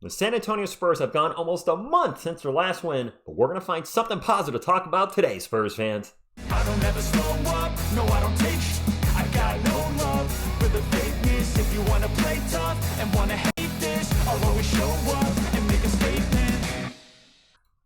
The San Antonio Spurs have gone almost a month since their last win, but we're going to find something positive to talk about today, Spurs fans. I don't ever slow up, no I don't take I got no love for the fakeness. If you want to play tough and want to hate this, I'll always show up and make a statement.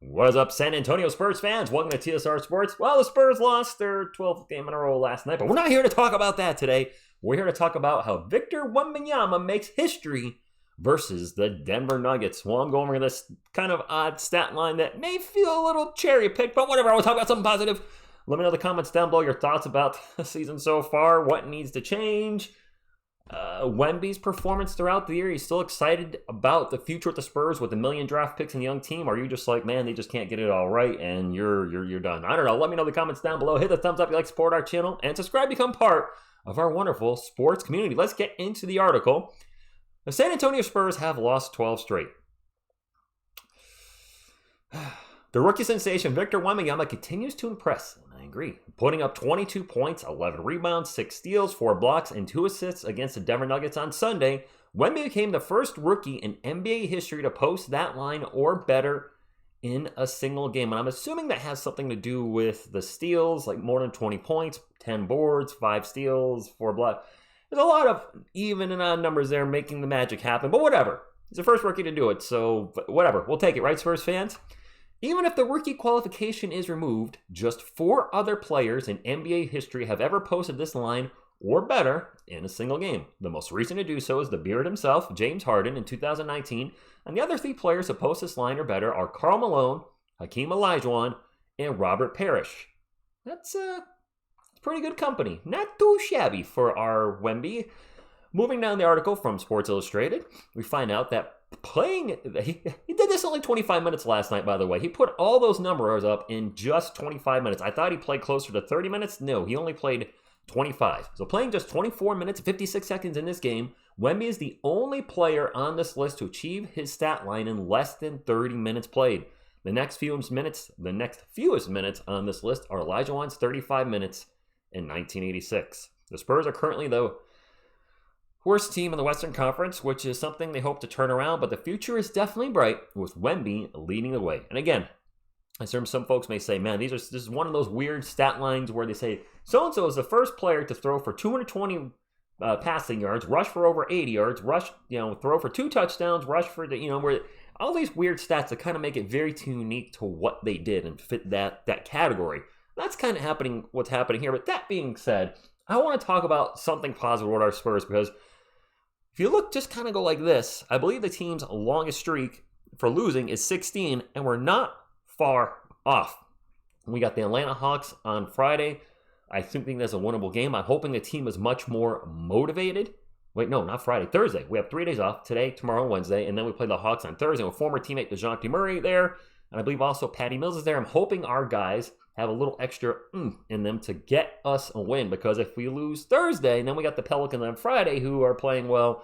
What is up, San Antonio Spurs fans? Welcome to TSR Sports. Well, the Spurs lost their 12th game in a row last night, but we're not here to talk about that today. We're here to talk about how Victor Wembanyama makes history versus the Denver Nuggets. Well, I'm going over this kind of odd stat line that may feel a little cherry-picked, but whatever. I will talk about something positive. Let me know in the comments down below your thoughts about the season so far, what needs to change. Wemby's performance throughout the year. He's still excited about the future with the Spurs with a million draft picks and a young team. Or are you just like, man, they just can't get it all right and you're done? I don't know. Let me know in the comments down below. Hit the thumbs up if you like to support our channel and subscribe to become part of our wonderful sports community. Let's get into the article. The San Antonio Spurs have lost 12 straight. The rookie sensation Victor Wembanyama continues to impress, and I agree. Putting up 22 points, 11 rebounds, 6 steals, 4 blocks, and 2 assists against the Denver Nuggets on Sunday, Wemby became the first rookie in NBA history to post that line or better in a single game. And I'm assuming that has something to do with the steals, like more than 20 points, 10 boards, 5 steals, 4 blocks. There's a lot of even and odd numbers there making the magic happen, but whatever. He's the first rookie to do it, so whatever. We'll take it, right, Spurs fans? Even if the rookie qualification is removed, just 4 other players in NBA history have ever posted this line or better in a single game. The most recent to do so is the Beard himself, James Harden, in 2019, and the other 3 players to post this line or better are Karl Malone, Hakeem Olajuwon, and Robert Parrish. That's pretty good company. Not too shabby for our Wemby. Moving down the article from Sports Illustrated, we find out that he did this only 25 minutes last night, by the way. He put all those numbers up in just 25 minutes. I thought he played closer to 30 minutes. No, he only played 25. So playing just 24 minutes, 56 seconds in this game, Wemby is the only player on this list to achieve his stat line in less than 30 minutes played. The next fewest minutes on this list are Olajuwon's 35 minutes in 1986. The Spurs are currently the worst team in the Western Conference, which is something they hope to turn around, but the future is definitely bright with Wemby leading the way. And again, I assume some folks may say, man, this is one of those weird stat lines where they say, so-and-so is the first player to throw for 220 passing yards, rush for over 80 yards, throw for 2 touchdowns, rush for, where all these weird stats that kind of make it very unique to what they did and fit that category. That's kind of what's happening here. But that being said, I want to talk about something positive with our Spurs because if you look, just kind of go like this, I believe the team's longest streak for losing is 16, and we're not far off. We got the Atlanta Hawks on Friday. I think that's a winnable game. I'm hoping the team is much more motivated. Wait, no, not Friday, Thursday. We have 3 days off, today, tomorrow, and Wednesday, and then we play the Hawks on Thursday with former teammate DeJounte Murray there, and I believe also Patty Mills is there. I'm hoping our guys have a little extra in them to get us a win, because if we lose Thursday, and then we got the Pelicans on Friday who are playing well,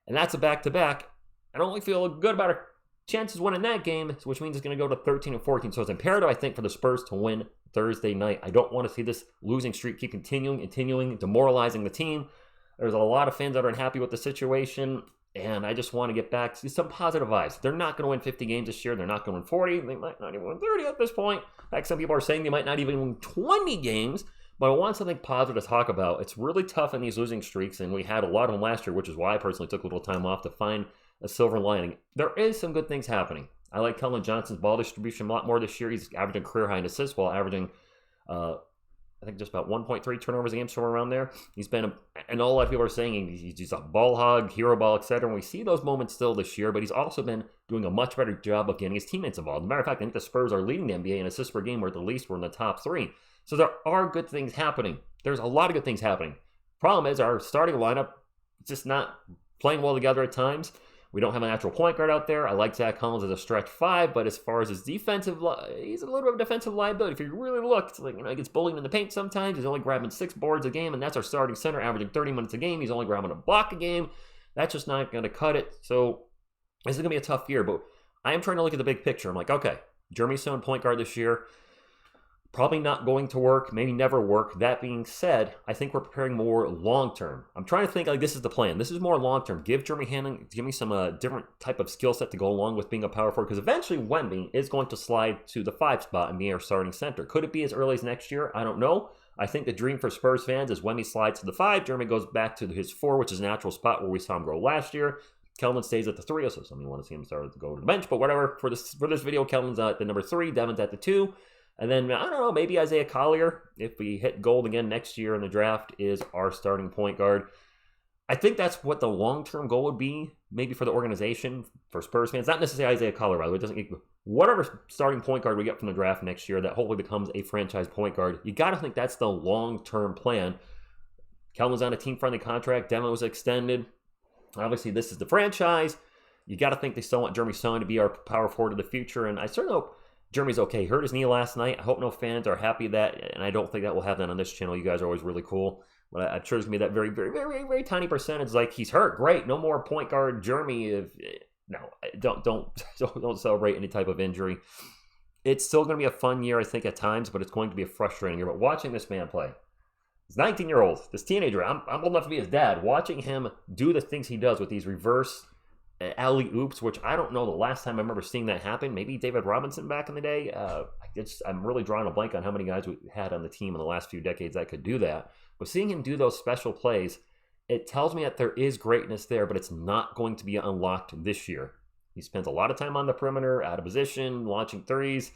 and that's a back-to-back, I don't really feel good about our chances winning that game, which means it's going to go to 13 and 14. So it's imperative, I think, for the Spurs to win Thursday night. I don't want to see this losing streak keep continuing, demoralizing the team. There's a lot of fans that are unhappy with the situation, and I just want to get back to some positive vibes. They're not going to win 50 games this year. They're not going to win 40. They might not even win 30 at this point. In fact, some people are saying they might not even win 20 games, but I want something positive to talk about. It's really tough in these losing streaks, and we had a lot of them last year, which is why I personally took a little time off to find a silver lining. There is some good things happening. I like Keldon Johnson's ball distribution a lot more this year. He's averaging career high in assists while averaging, I think, just about 1.3 turnovers a game, somewhere around there. He's been, and a lot of people are saying he's a ball hog, hero ball, etc. And we see those moments still this year, but he's also been doing a much better job of getting his teammates involved. As a matter of fact, I think the Spurs are leading the NBA in assists per game, or at the least we're in the top 3. So there are good things happening. There's a lot of good things happening. Problem is our starting lineup is just not playing well together at times. We don't have a natural point guard out there. I like Zach Collins as a stretch 5, but as far as his defensive, he's a little bit of a defensive liability. If you really look, it's like, he gets bullied in the paint sometimes. He's only grabbing 6 boards a game, and that's our starting center, averaging 30 minutes a game. He's only grabbing a block a game. That's just not going to cut it. So this is going to be a tough year, but I am trying to look at the big picture. I'm like, okay, Jeremy Sohan, point guard this year. Probably not going to work, maybe never work. That being said, I think we're preparing more long-term. I'm trying to think like this is the plan. This is more long-term. Give Jeremy Hannon, give me some different type of skill set to go along with being a power forward, because eventually Wemby is going to slide to the 5 spot and be our starting center. Could it be as early as next year? I don't know. I think the dream for Spurs fans is Wemby slides to the 5, Jeremy goes back to his 4, which is a natural spot where we saw him grow last year. Kelvin stays at the 3, so some of you want to see him start to go to the bench, but whatever. For this video, Kelvin's at the number 3, Devin's at the 2. And then, I don't know, maybe Isaiah Collier, if we hit gold again next year in the draft, is our starting point guard. I think that's what the long-term goal would be, maybe for the organization, for Spurs fans. Not necessarily Isaiah Collier, by the way. It doesn't, whatever starting point guard we get from the draft next year that hopefully becomes a franchise point guard, you got to think that's the long-term plan. Kelvin's on a team-friendly contract. Devin was extended. Obviously, this is the franchise. You got to think they still want Jeremy Sohan to be our power forward of the future, and I certainly hope Jeremy's okay. He hurt his knee last night. I hope no fans are happy that, and I don't think that we'll have that on this channel. You guys are always really cool. But I'm sure there's going to be that very, very, very, very tiny percentage. Like, he's hurt. Great. No more point guard Jeremy. No, don't celebrate any type of injury. It's still going to be a fun year, I think, at times, but it's going to be a frustrating year. But watching this man play, he's 19-year-old, this teenager. I'm old enough to be his dad. Watching him do the things he does with these reverse alley-oops, which I don't know the last time I remember seeing that happen. Maybe David Robinson back in the day. I'm really drawing a blank on how many guys we had on the team in the last few decades that could do that. But seeing him do those special plays, it tells me that there is greatness there, but it's not going to be unlocked this year. He spends a lot of time on the perimeter, out of position, launching threes.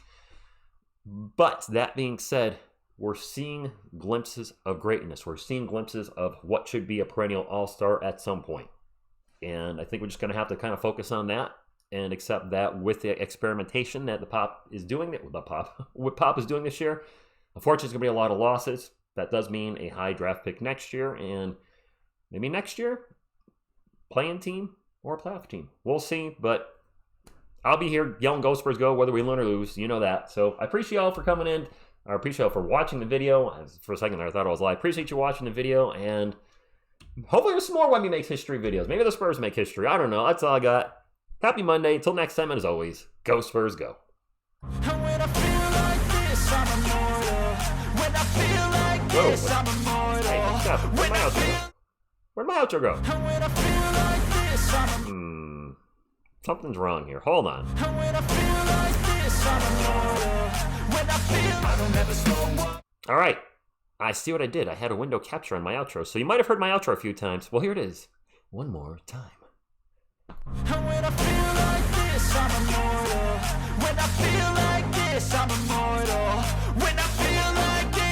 But that being said, we're seeing glimpses of greatness. We're seeing glimpses of what should be a perennial all-star at some point. And I think we're just going to have to kind of focus on that and accept that with the experimentation that Pop is doing this year. Unfortunately, it's going to be a lot of losses. That does mean a high draft pick next year, and maybe next year, playing team or a playoff team. We'll see, but I'll be here yelling Go Spurs Go, whether we win or lose. You know that. So I appreciate y'all for coming in. I appreciate y'all for watching the video. For a second there, I thought I was live. I appreciate you watching the video, and hopefully there's some more Wemby Makes History videos. Maybe the Spurs make history. I don't know. That's all I got. Happy Monday. Until next time, and as always, Go Spurs Go. And when I feel like this, I'm immortal. When I feel like this, I'm immortal. Hey, stop. Where'd my outro go? And when I feel like this, I'm Something's wrong here. Hold on. And when I feel like this, I'm immortal. When I feel I don't ever slow up. All right. I see what I did. I had a window capture on my outro, so you might have heard my outro a few times. Well, here it is. One more time. And when I feel like this, I'm immortal. When I feel like this, I'm immortal. When I feel like this,